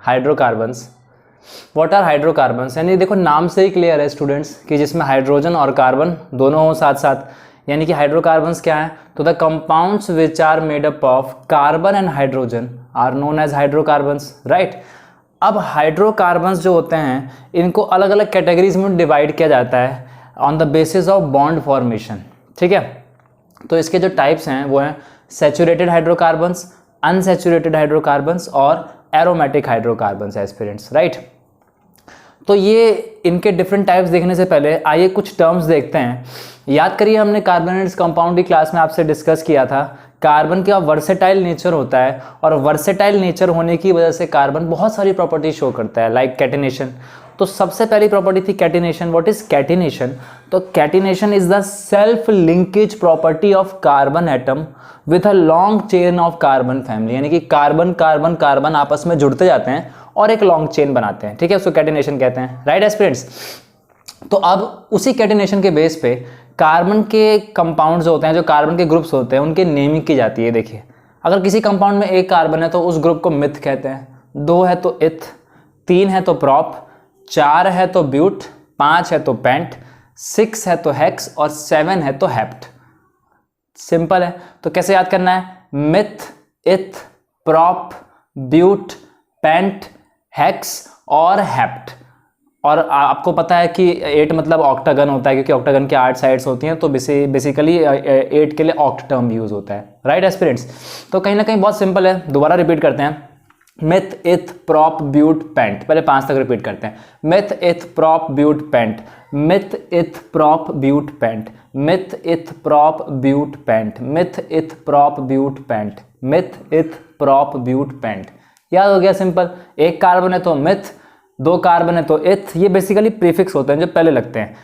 Hydrocarbons. What are hydrocarbons? यानी देखो नाम से ही क्लियर है स्टूडेंट्स कि जिसमें हाइड्रोजन और कार्बन दोनों हो साथ साथ, यानी कि हाइड्रोकार्बन्स क्या है? तो the compounds which are made up of carbon and hydrogen are known as hydrocarbons, right. अब हाइड्रोकार्बन्स जो होते हैं इनको अलग अलग कैटेगरीज में डिवाइड किया जाता है on the basis of bond formation, ठीक है। तो इसके जो टाइप्स हैं वो हैं सैचुरेटेड हाइड्रोकार्बन्स, अनसैचुरेटेड हाइड्रोकार्बन्स और एरोमेटिक हाइड्रोकार्बन्स एस्पिरेंट्स, राइट। तो ये इनके डिफरेंट टाइप्स देखने से पहले आइए कुछ टर्म्स देखते हैं। याद करिए हमने कार्बन एंड कंपाउंड की क्लास में आपसे डिस्कस किया था कार्बन का वर्सेटाइल नेचर होता है और वर्सेटाइल नेचर होने की वजह से कार्बन बहुत सारी प्रॉपर्टी शो करता है लाइक कैटिनेशन। तो सबसे पहली प्रॉपर्टी थी कैटिनेशन। What is catenation? तो catenation is the self linkage property of carbon atom with a long chain of carbon family, यानी कि कार्बन कार्बन कार्बन आपस में जुड़ते जाते हैं और एक लॉन्ग चेन बनाते हैं, ठीक है, उसको कैटिनेशन कहते हैं, राइट एस्पिरेंट्स। तो अब उसी कैटिनेशन के बेस पे कार्बन के कंपाउंड जो होते हैं, जो कार्बन के ग्रुप्स होते हैं, उनकी नेमिंग की जाती है। देखिए अगर किसी कंपाउंड में एक कार्बन है तो उस ग्रुप को मिथ कहते हैं, 2 है तो इथ, 3 है तो प्रॉप, 4 है तो ब्यूट, 5 है तो पेंट, 6 है तो हेक्स और 7 है तो हेप्ट। सिंपल है। तो कैसे याद करना है? Myth, eth, prop, but, pent, hex और हेप्ट। और आपको पता है कि 8 मतलब ऑक्टागन होता है क्योंकि ऑक्टागन की 8 साइड्स होती हैं, तो बेसिकली 8 के लिए ऑक्ट टर्म यूज होता है, राइट एस्पिरेंट्स। तो कहीं ना कहीं बहुत सिंपल है, दोबारा रिपीट करते हैं। Myth, eth, prop, but, paint. पहले 5 तक रिपीट करते हैं। Myth, eth, prop, but, paint. Myth, eth, prop, but, paint. Myth, eth, prop, but, paint. Myth, eth, prop, but, paint. Myth, eth, prop, but, paint. याद हो गया? Simple. एक carbon है तो मिथ, 2 कार्बन है तो इथ, ये बेसिकली प्रीफिक्स होते हैं जो पहले लगते हैं।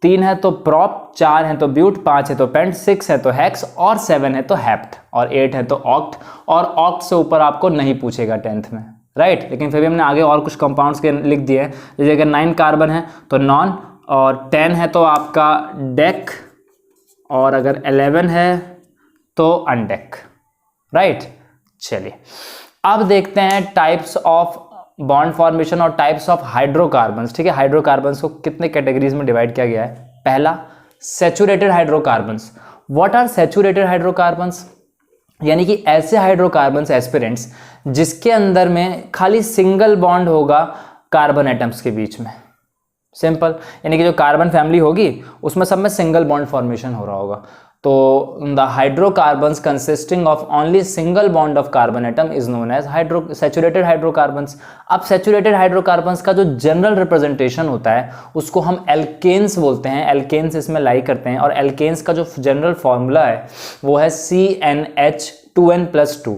3 है तो प्रॉप, 4 है तो ब्यूट, 5 है तो पेंट, 6 है तो हेक्स और 7 है तो हेप्ट और 8 है तो ऑक्ट। और ऑक्ट से ऊपर आपको नहीं पूछेगा 10th में, राइट। लेकिन फिर भी हमने आगे और कुछ कंपाउंड्स के लिख दिए हैं। जैसे अगर 9 कार्बन है तो नॉन, और 10 है तो आपका डेक, और अगर 11 है तो अनडेक, राइट। चलिए अब देखते हैं टाइप्स ऑफ बॉन्ड फॉर्मेशन और टाइप्स ऑफ हाइड्रोकार्बन्स, ठीक है। हाइड्रोकार्बन्स को कितने कैटेगरीज में डिवाइड किया गया है? पहला saturated hydrocarbons. What are saturated hydrocarbons? यानी कि ऐसे हाइड्रोकार्बन्स एस्पिरेंट्स जिसके अंदर में खाली सिंगल बॉन्ड होगा कार्बन एटम्स के बीच में। सिंपल, यानी कि जो कार्बन फैमिली होगी उसमें सब में सिंगल बॉन्ड फॉर्मेशन हो रहा होगा। तो the hydrocarbons consisting of only single bond of carbon atom is known as saturated hydrocarbons. अब सैचुरेटेड हाइड्रोकार्बन्स का जो जनरल रिप्रेजेंटेशन होता है उसको हम एल्केन्स बोलते हैं। एल्केन्स इसमें लाई करते हैं और एल्केन्स का जो जनरल फॉर्मूला है वो है CnH2n+2।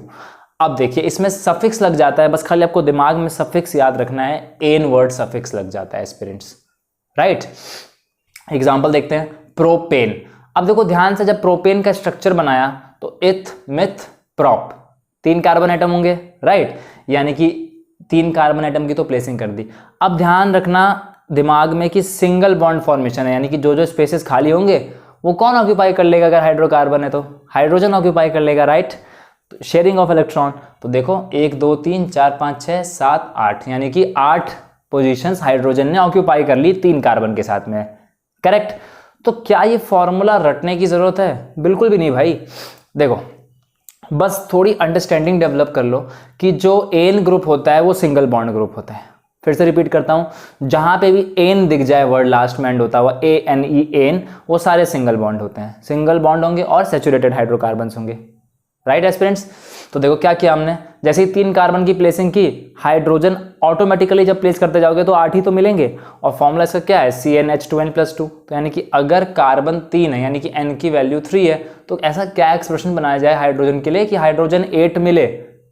अब देखिए इसमें सफिक्स लग जाता है, बस खाली आपको दिमाग में सफिक्स याद रखना है, एन वर्ड सफिक्स लग जाता है एस्पिरेंट्स, राइट। एग्जाम्पल देखते हैं। प्रोपेन। अब देखो ध्यान से, जब प्रोपेन का स्ट्रक्चर बनाया तो इथ, मिथ, प्रॉप, 3 कार्बन एटम होंगे, राइट। यानी कि 3 कार्बन एटम की तो प्लेसिंग कर दी। अब ध्यान रखना दिमाग में कि सिंगल बॉन्ड फॉर्मेशन है, यानी कि जो जो स्पेसेस खाली होंगे वो कौन ऑक्यूपाई कर लेगा? अगर हाइड्रोकार्बन है तो हाइड्रोजन ऑक्यूपाई कर लेगा, राइट। शेयरिंग ऑफ इलेक्ट्रॉन, तो देखो 1 2 3 4 5 6 7 8, यानी कि 8 पोजीशंस हाइड्रोजन ने ऑक्यूपाई कर ली 3 कार्बन के साथ में, करेक्ट। तो क्या ये फॉर्मूला रटने की जरूरत है? बिल्कुल भी नहीं भाई। देखो बस थोड़ी अंडरस्टैंडिंग डेवलप कर लो कि जो एन ग्रुप होता है वो सिंगल बॉन्ड ग्रुप होता है। फिर से रिपीट करता हूं, जहां पे भी एन दिख जाए वर्ड लास्ट में एंड होता हुआ ANE एन, वो सारे सिंगल बॉन्ड होते हैं, सिंगल बॉन्ड होंगे और सैचुरेटेड हाइड्रोकार्बन्स होंगे, राइट एस्पिरेंट्स। तो देखो क्या किया हमने, जैसे ही 3 कार्बन की प्लेसिंग की, हाइड्रोजन ऑटोमेटिकली जब प्लेस करते जाओगे तो 8 ही तो मिलेंगे, और फॉर्मूला इसका क्या है? CnH2n+2। तो यानी कि अगर कार्बन 3 है यानी कि n की वैल्यू 3 है, तो ऐसा क्या एक्सप्रेशन बनाया जाए हाइड्रोजन के लिए कि हाइड्रोजन 8 मिले,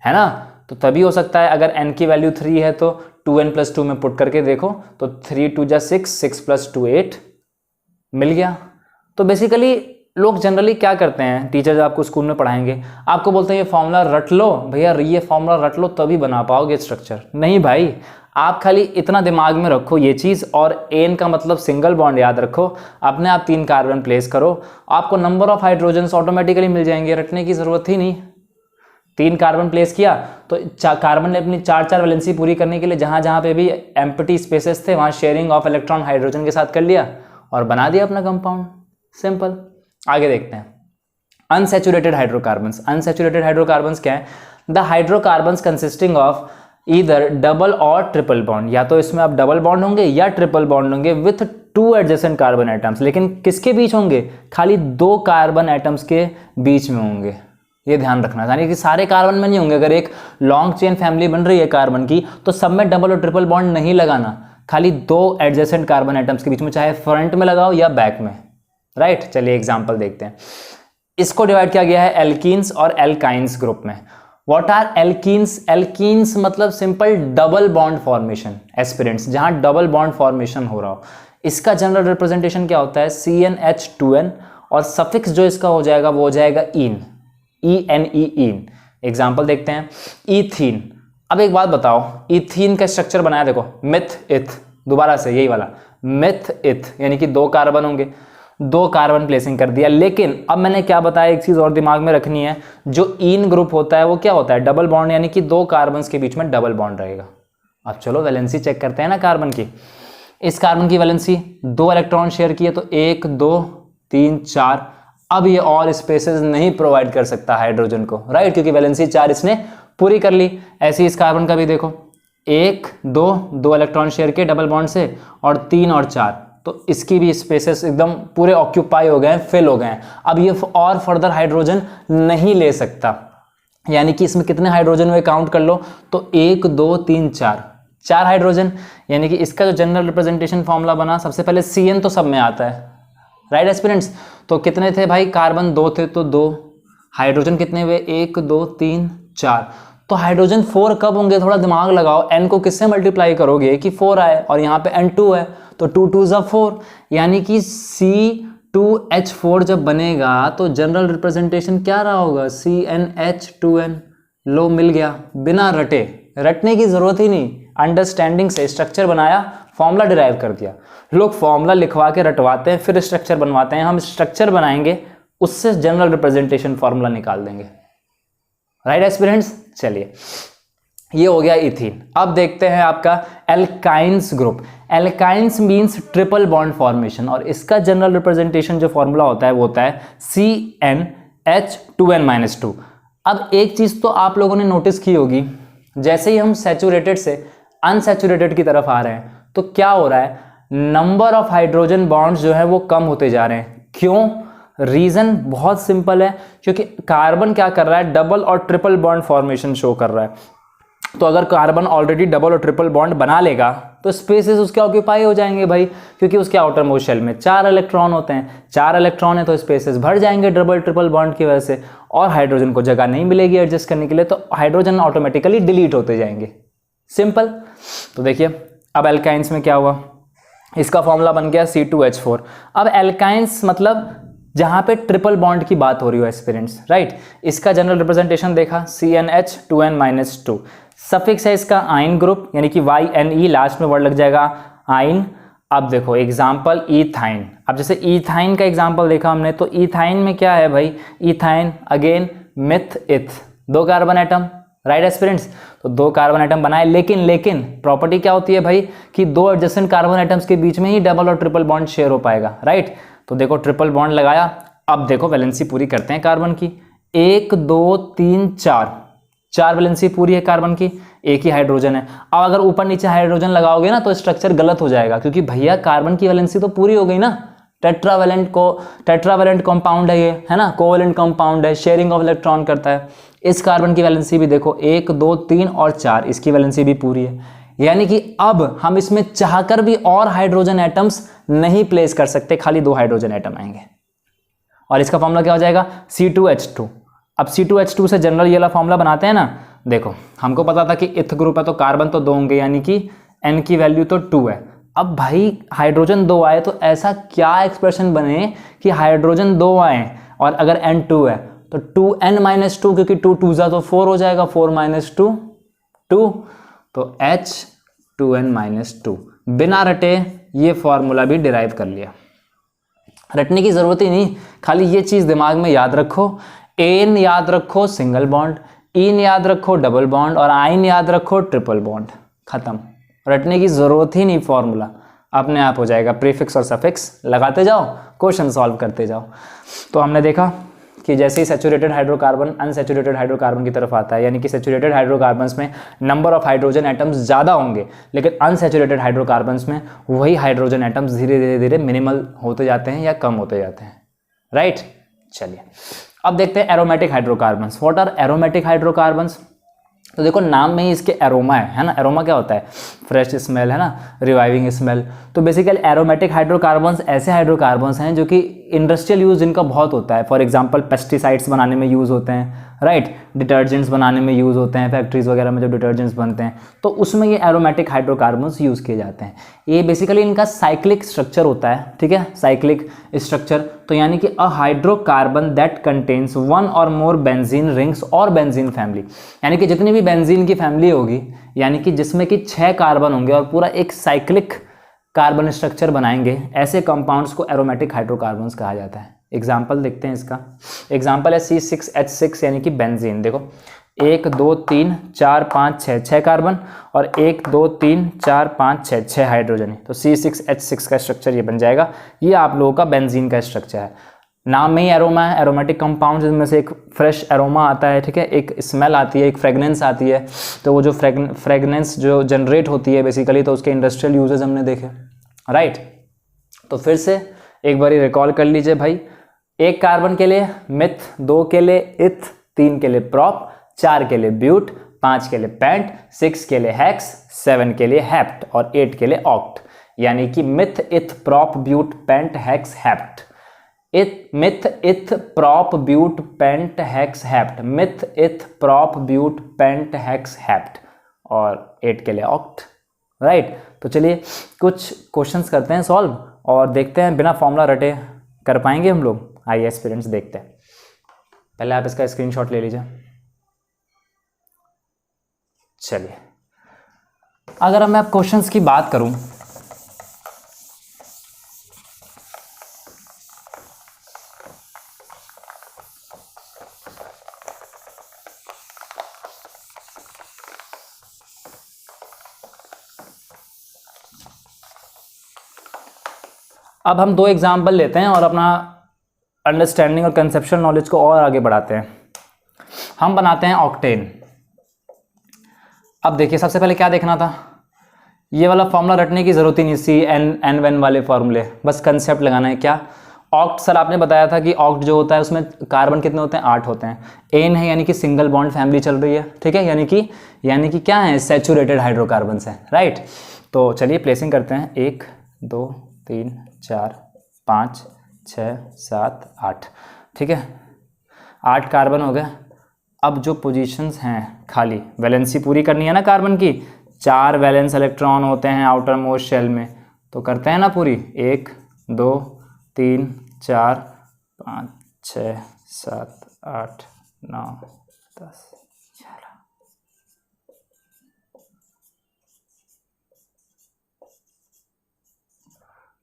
है ना। तो तभी हो सकता है अगर n की वैल्यू 3 है तो 2n+2 में पुट करके देखो तो 3 2 जा 6, 6 + 2 8 मिल गया। तो बेसिकली लोग जनरली क्या करते हैं, टीचर जब आपको स्कूल में पढ़ाएंगे आपको बोलते हैं ये फॉर्मूला रट लो भैया, ये फॉर्मूला रट लो तभी बना पाओगे स्ट्रक्चर। नहीं भाई, आप खाली इतना दिमाग में रखो ये चीज़, और एन का मतलब सिंगल बॉन्ड याद रखो, अपने आप 3 कार्बन प्लेस करो, आपको नंबर ऑफ हाइड्रोजन्स ऑटोमेटिकली मिल जाएंगे, रटने की ज़रूरत ही नहीं। 3 कार्बन प्लेस किया तो कार्बन ने अपनी 4 वैलेंसी पूरी करने के लिए जहाँ जहाँ पे भी एम्प्टी स्पेसेस थे वहाँ शेयरिंग ऑफ इलेक्ट्रॉन हाइड्रोजन के साथ कर लिया और बना दिया अपना कंपाउंड। सिंपल। आगे देखते हैं अनसैचुरेटेड हाइड्रोकार्बन्स। अनसैचुरेटेड हाइड्रोकार्बन्स क्या है? The hydrocarbons consisting of either double और ट्रिपल बॉन्ड, या तो इसमें अब डबल बॉन्ड होंगे या ट्रिपल बॉन्ड होंगे विथ 2 एडजेसेंट कार्बन एटम्स, लेकिन किसके बीच होंगे? खाली 2 कार्बन एटम्स के बीच में होंगे। ये ध्यान रखना, यानी कि सारे कार्बन में नहीं होंगे। अगर एक लॉन्ग चेन फैमिली बन रही है कार्बन की तो सब में डबल और ट्रिपल बॉन्ड नहीं लगाना, खाली 2 एडजेसेंट कार्बन एटम्स के बीच में, चाहे फ्रंट में लगाओ या बैक में। राइट, चलिए एग्जांपल देखते हैं। इसको डिवाइड किया गया है एल्कीन्स और एल्काइंस ग्रुप में। What are alkenes? एल्कीन्स मतलब simple double bond formation aspirants, जहां डबल बॉन्ड फॉर्मेशन हो रहा हो। इसका जनरल रिप्रेजेंटेशन क्या होता है? CnH2n, और सफिक्स जो इसका हो जाएगा वो हो जाएगा ईन, ENE, ईन। एग्जाम्पल देखते हैं, ईथीन। अब एक बात बताओ, ईथीन का स्ट्रक्चर बनाया देखो, मिथ इथ, दोबारा से यही वाला मिथ इथ, यानी कि 2 कार्बन होंगे, 2 कार्बन प्लेसिंग कर दिया। लेकिन अब मैंने क्या बताया, एक चीज और दिमाग में रखनी है, जो ईन ग्रुप होता है वो क्या होता है? डबल बॉन्ड, यानी कि 2 कार्बन के बीच में डबल बॉन्ड रहेगा। अब चलो वैलेंसी चेक करते हैं ना कार्बन की। इस कार्बन की वैलेंसी 2 इलेक्ट्रॉन शेयर किए तो 1 2 3 4। अब ये और स्पेसेस नहीं प्रोवाइड कर सकता हाइड्रोजन को, राइट, क्योंकि वैलेंसी 4 इसने पूरी कर ली। ऐसे ही इस कार्बन का भी देखो, 1 2 इलेक्ट्रॉन शेयर किए डबल बॉन्ड से, और 3 और 4, तो इसकी भी स्पेसेस एकदम पूरे ऑक्यूपाई हो गए हैं, फिल हो गए हैं। अब ये और फर्दर हाइड्रोजन नहीं ले सकता, यानी कि इसमें कितने हाइड्रोजन हुए काउंट कर लो, तो 1 2 3 4 हाइड्रोजन। यानी कि इसका जो जनरल रिप्रेजेंटेशन फॉर्मूला बना, सबसे पहले Cn तो सब में आता है, राइट एस्पिरेंट्स। तो कितने थे भाई? कार्बन 2 थे तो 2, हाइड्रोजन कितने हुए? 1 2 3 4। तो हाइड्रोजन 4 कब होंगे? थोड़ा दिमाग लगाओ, n को किससे मल्टीप्लाई करोगे कि 4 आए, और यहाँ पे N2 है तो 2 2 = 4, यानी कि C2H4 जब बनेगा तो जनरल रिप्रेजेंटेशन क्या रहा होगा? CnH2n। लो, मिल गया, बिना रटने की जरूरत ही नहीं, अंडरस्टैंडिंग से स्ट्रक्चर बनाया, फॉर्मूला डिराइव कर दिया। लोग फॉर्मूला लिखवा के रटवाते हैं फिर स्ट्रक्चर बनवाते हैं, हम स्ट्रक्चर बनाएंगे उससे जनरल रिप्रेजेंटेशन फॉर्मूला निकाल देंगे, राइट एस्पिरेंट्स। चलिए, ये हो गया इथीन। अब देखते हैं आपका alkynes group. Alkynes means triple bond formation, और इसका जनरल रिप्रेजेंटेशन जो फॉर्मूला होता है वो होता है CnH2n-2। अब एक चीज तो आप लोगों ने नोटिस की होगी, जैसे ही हम सैचुरेटेड से अनसैचुरेटेड की तरफ आ रहे हैं तो क्या हो रहा है? नंबर ऑफ हाइड्रोजन बॉन्ड्स जो है वो कम होते जा रहे हैं। क्यों? रीजन बहुत सिंपल है, क्योंकि कार्बन क्या कर रहा है? डबल और ट्रिपल बॉन्ड फॉर्मेशन शो कर रहा है। तो अगर कार्बन ऑलरेडी डबल और ट्रिपल बॉन्ड बना लेगा तो स्पेसेस उसके ऑक्यूपाई हो जाएंगे भाई, क्योंकि उसके आउटर मोस्ट शेल में 4 इलेक्ट्रॉन होते हैं। 4 इलेक्ट्रॉन है तो स्पेसेस भर जाएंगे डबल ट्रिपल बॉन्ड की वजह से, और हाइड्रोजन को जगह नहीं मिलेगी एडजस्ट करने के लिए, तो हाइड्रोजन ऑटोमेटिकली डिलीट होते जाएंगे। सिंपल। तो देखिए अब एल्काइंस में क्या हुआ, इसका फॉर्मूला बन गया C2H4। अब एल्काइंस मतलब जहां पे ट्रिपल बॉन्ड की बात हो रही हो एस्पिरेंट्स, राइट। इसका जनरल रिप्रेजेंटेशन देखा, CnH2n-2। सफिक्स है इसका आइन ग्रुप, यानी कि YNE, लास्ट में वर्ड लग जाएगा आइन। अब देखो एग्जाम्पल ईथाइन। अब जैसे ईथाइन का एग्जाम्पल देखा हमने, तो ईथाइन में क्या है भाई? ईथाइन अगेन मिथ इथ, 2 कार्बन एटम, राइट एस्पिरेंट्स। तो 2 कार्बन एटम बनाए, लेकिन प्रॉपर्टी क्या होती है भाई कि 2 एडजेसेंट कार्बन एटम्स के बीच में ही डबल और ट्रिपल बॉन्ड शेयर हो पाएगा, राइट। तो देखो ट्रिपल बॉन्ड लगाया। अब देखो वैलेंसी पूरी करते हैं कार्बन की, 1 2 3 4 वैलेंसी पूरी है कार्बन की, एक ही हाइड्रोजन है। अब अगर ऊपर नीचे हाइड्रोजन लगाओगे ना तो स्ट्रक्चर गलत हो जाएगा, क्योंकि भैया कार्बन की वैलेंसी तो पूरी हो गई ना, टेट्रावैलेंट कंपाउंड है ये, है ना, कोवैलेंट कंपाउंड है, शेयरिंग ऑफ इलेक्ट्रॉन करता है। इस कार्बन की वैलेंसी भी देखो 1 2 3 और 4, इसकी वैलेंसी भी पूरी है। यानी कि अब हम इसमें चाहकर भी और हाइड्रोजन एटम्स नहीं प्लेस कर सकते, खाली 2 हाइड्रोजन एटम आएंगे। और इसका फॉर्मूला क्या हो जाएगा? C2H2। अब C2H2 से जनरल ये वाला फॉर्मूला बनाते हैं ना, देखो हमको पता था कि इथ ग्रुप है तो कार्बन तो 2 होंगे, यानी कि n की वैल्यू तो 2 है। अब भाई हाइड्रोजन 2 आए तो ऐसा क्या एक्सप्रेशन बने कि हाइड्रोजन 2 आए और अगर n 2 है तो 2n-2, क्योंकि 2 2 तो 4 हो जाएगा, 4 - 2 2, तो H2n-2। बिना रटे ये फॉर्मूला भी डिराइव कर लिया, रटने की जरूरत ही नहीं, खाली ये चीज दिमाग में याद रखो। एन याद रखो सिंगल बॉन्ड, इन याद रखो डबल बॉन्ड और आइन याद रखो ट्रिपल बॉन्ड, खत्म, रटने की जरूरत ही नहीं, फॉर्मूला अपने आप हो जाएगा, प्रीफिक्स और सफिक्स लगाते जाओ, क्वेश्चन सॉल्व करते जाओ। तो हमने देखा कि जैसे ही सैचुरेटेड हाइड्रोकार्बन अनसैचुरेटेड हाइड्रोकार्बन की तरफ आता है, यानी कि सैचुरेटेड हाइड्रोकार्बन्स में नंबर ऑफ हाइड्रोजन एटम्स ज़्यादा होंगे, लेकिन अनसैचुरेटेड हाइड्रोकार्बन्स में वही हाइड्रोजन एटम्स धीरे धीरे धीरे मिनिमल होते जाते हैं या कम होते जाते हैं, राइट। चलिए अब देखते हैं aromatic hydrocarbons. What are aromatic hydrocarbons? तो देखो नाम में ही इसके एरोमा है ना, एरोमा क्या होता है? फ्रेश स्मेल, है ना, रिवाइविंग स्मेल। तो बेसिकली एरोमेटिक हाइड्रोकार्बन्स ऐसे हाइड्रोकार्बन्स हैं जो कि इंडस्ट्रियल यूज इनका बहुत होता है। फॉर एग्जांपल पेस्टिसाइड्स बनाने में यूज़ होते हैं, राइट, डिटर्जेंट्स बनाने में यूज़ होते हैं, फैक्ट्रीज वगैरह में जो डिटर्जेंट्स बनते हैं तो उसमें ये एरोमेटिक हाइड्रोकार्बन्स यूज़ किए जाते हैं। ये बेसिकली इनका साइक्लिक स्ट्रक्चर होता है, ठीक है, साइक्लिक स्ट्रक्चर। तो यानी कि अ हाइड्रोकार्बन दैट कंटेन्स वन और मोर बेंजीन रिंग्स और बेंजीन फैमिली, यानी कि जितनी भी बेंजीन की फैमिली होगी, यानी कि जिसमें कि 6 कार्बन होंगे और पूरा एक साइक्लिक कार्बन स्ट्रक्चर बनाएंगे, ऐसे कंपाउंड्स को एरोमेटिक हाइड्रोकार्बन्स कहा जाता है। एग्जाम्पल देखते हैं इसका। एग्जाम्पल है C6H6 यानी कि बेंजीन। देखो 1 2 3 4 5 6 6 कार्बन और 1 2 3 4 5 6 6 हाइड्रोजन है, तो C6H6 का स्ट्रक्चर ये बन जाएगा। ये आप लोगों का बेंजीन का स्ट्रक्चर है। नाम में ही एरोमा है, एरोमेटिक कंपाउंड जिसमें से एक फ्रेश एरोमा आता है, ठीक है, एक स्मेल आती है, एक फ्रेगनेंस आती है। तो वो जो फ्रेगनेंस जो जनरेट होती है बेसिकली, तो उसके इंडस्ट्रियल यूजेस हमने देखे, राइट। तो फिर से एक बार रिकॉल कर लीजिए भाई। 1 कार्बन के लिए मिथ, 2 के लिए इथ, 3 के लिए प्रॉप, 4 के लिए ब्यूट, 5 के लिए पेंट, 6 के लिए हेक्स, 7 के लिए हेप्ट और 8 के लिए ऑक्ट। यानी कि meth eth prop but pent hex hept, meth eth prop but pent hex hept, meth eth prop but pent hex hept और 8 के लिए ऑक्ट, राइट। तो चलिए कुछ क्वेश्चंस करते हैं सॉल्व और देखते हैं बिना फॉर्मूला रटे कर पाएंगे हम लोग। आइए स्टूडेंट्स देखते हैं। पहले आप इसका स्क्रीनशॉट ले लीजिए। चलिए अगर मैं अब क्वेश्चंस की बात करूं, अब हम 2 एग्जाम्पल लेते हैं और अपना अंडरस्टैंडिंग और कंसेप्चुअल नॉलेज को और आगे बढ़ाते हैं। हम बनाते हैं ऑक्टेन। अब देखिए सबसे पहले क्या देखना था, ये वाला फॉर्मूला रटने की जरूरत ही नहीं, CN वाले फॉर्मूले, बस कंसेप्ट लगाना है। क्या ऑक्ट? सर आपने बताया था कि ऑक्ट जो होता है उसमें कार्बन कितने होते हैं? 8 होते हैं। एन है यानी कि सिंगल बॉन्ड फैमिली चल रही है, ठीक है, यानी कि क्या है? सैचुरेटेड हाइड्रोकार्बन्स है, राइट। तो चलिए प्लेसिंग करते हैं। 1 2 3 4 5 6 7 8, ठीक है, 8 कार्बन हो गए। अब जो पोजीशंस हैं खाली, वैलेंसी पूरी करनी है ना कार्बन की, 4 वैलेंस इलेक्ट्रॉन होते हैं आउटर मोस्ट शेल में, तो करते हैं ना पूरी। 1 2 3 4 5 6 7 8 9 10 11।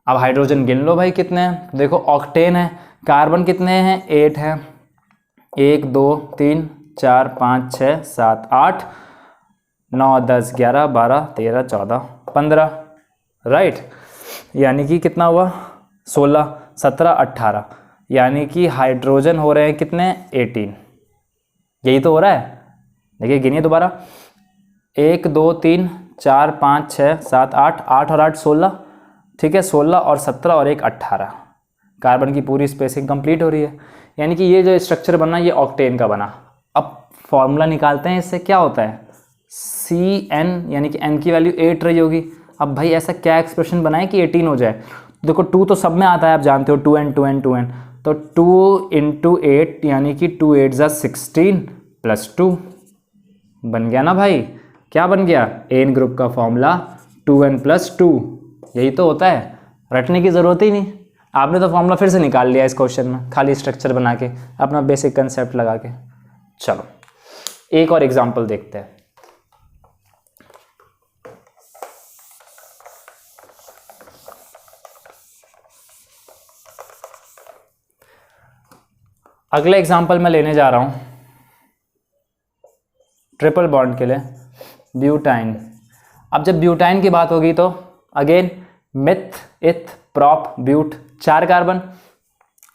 अब हाइड्रोजन गिन लो भाई कितने हैं। देखो ऑक्टेन है, कार्बन कितने हैं? 8 है। 1 2 3 4 5 6 7 8 9 10 11 12 13 14 15, राइट। यानी कि कितना हुआ? 16 17 18, यानी कि हाइड्रोजन हो रहे हैं कितने? 18। यही तो हो रहा है। देखिए गिनिए दोबारा। 1 2 3 4 5 6 7 8, 8 और 8 16, ठीक है, 16 और 17 और 1 18, कार्बन की पूरी स्पेसिंग कंप्लीट हो रही है। यानी कि ये जो स्ट्रक्चर बना ये ऑक्टेन का बना। अब फॉर्मूला निकालते हैं, इससे क्या होता है? CN यानी कि N की वैल्यू 8 रही होगी। अब भाई ऐसा क्या एक्सप्रेशन बनाए कि 18 हो जाए? देखो 2 तो सब में आता है, आप जानते हो, 2n 2n 2n, तो 2 × 8 यानी कि 2 8 = 16 + 2 बन गया ना भाई। क्या बन गया? एन ग्रुप का फॉर्मूला 2n + 2। यही तो होता है, रटने की ज़रूरत ही नहीं। आपने तो फॉर्मूला फिर से निकाल लिया इस क्वेश्चन में, खाली स्ट्रक्चर बना के, अपना बेसिक कंसेप्ट लगा के। चलो एक और एग्जांपल देखते हैं। अगले एग्जांपल मैं लेने जा रहा हूं ट्रिपल बॉन्ड के लिए ब्यूटाइन। अब जब ब्यूटाइन की बात होगी तो again myth, eth, prop, ब्यूट, 4 carbon,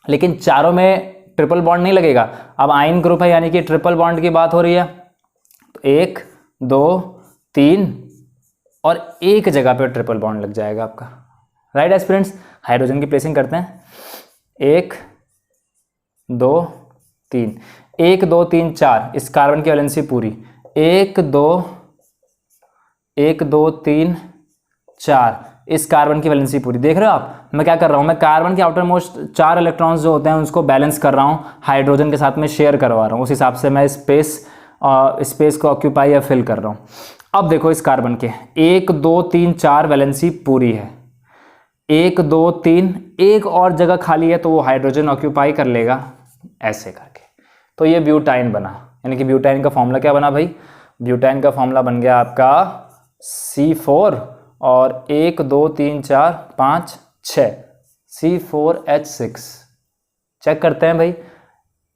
लेकिन चारों में ट्रिपल बॉन्ड नहीं लगेगा। अब आइन ग्रुप है यानी कि ट्रिपल बॉन्ड की बात हो रही है, तो 1 2 3 और एक जगह पे ट्रिपल बॉन्ड लग जाएगा आपका। राइट एस्पिरेंट्स, हाइड्रोजन की प्लेसिंग करते हैं। 1 2 3, 1 2 3 4, इस कार्बन की वैलेंसी पूरी। 1 2 3 4, इस कार्बन की वैलेंसी पूरी। देख रहे हो आप मैं क्या कर रहा हूँ, मैं कार्बन के आउटर मोस्ट 4 इलेक्ट्रॉन्स जो होते हैं उसको बैलेंस कर रहा हूँ, हाइड्रोजन के साथ में शेयर करवा रहा हूँ, उस हिसाब से मैं स्पेस को ऑक्यूपाई या फिल कर रहा हूँ। अब देखो इस कार्बन के 1 2 3 4 वैलेंसी पूरी है, 1 2 3 एक और जगह खाली है तो वो हाइड्रोजन ऑक्यूपाई कर लेगा ऐसे करके, तो ये ब्यूटाइन बना। यानी कि ब्यूटाइन का फॉर्मूला क्या बना भाई, ब्यूटाइन का फॉर्मूला बन गया आपका C4 और 1 2 3 4 5 6 C4H6। चेक करते हैं भाई,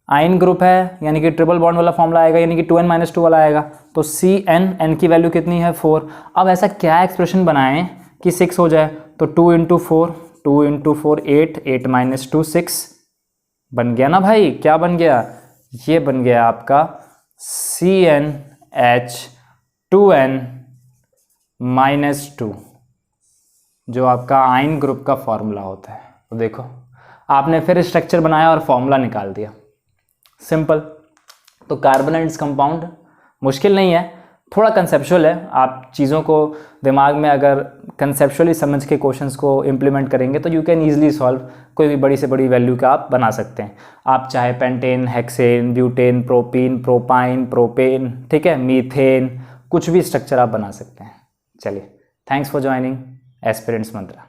आइन ग्रुप है यानी कि ट्रिपल बॉन्ड वाला फॉर्मूला आएगा, यानी कि 2n-2 वाला आएगा, तो CN की वैल्यू कितनी है 4। अब ऐसा क्या एक्सप्रेशन बनाएं कि 6 हो जाए, तो 2 × 4 2 × 4 8 8 - 2 6 बन गया ना भाई। क्या बन गया, ये बन गया आपका CnH2n-2 जो आपका आइन ग्रुप का फॉर्मूला होता है। तो देखो आपने फिर स्ट्रक्चर बनाया और फॉर्मूला निकाल दिया, सिंपल। तो कार्बन एंड कंपाउंड मुश्किल नहीं है, थोड़ा कंसेप्चुअल है। आप चीज़ों को दिमाग में अगर कंसेप्चुअली समझ के क्वेश्चंस को इम्प्लीमेंट करेंगे तो यू कैन ईजिली सॉल्व, कोई भी बड़ी से बड़ी वैल्यू का आप बना सकते हैं। आप चाहे pentane, hexane, butane, propene, propyne, propane, ठीक है, मीथेन, कुछ भी स्ट्रक्चर आप बना सकते हैं। चलिए, thanks for joining aspirants Mantra.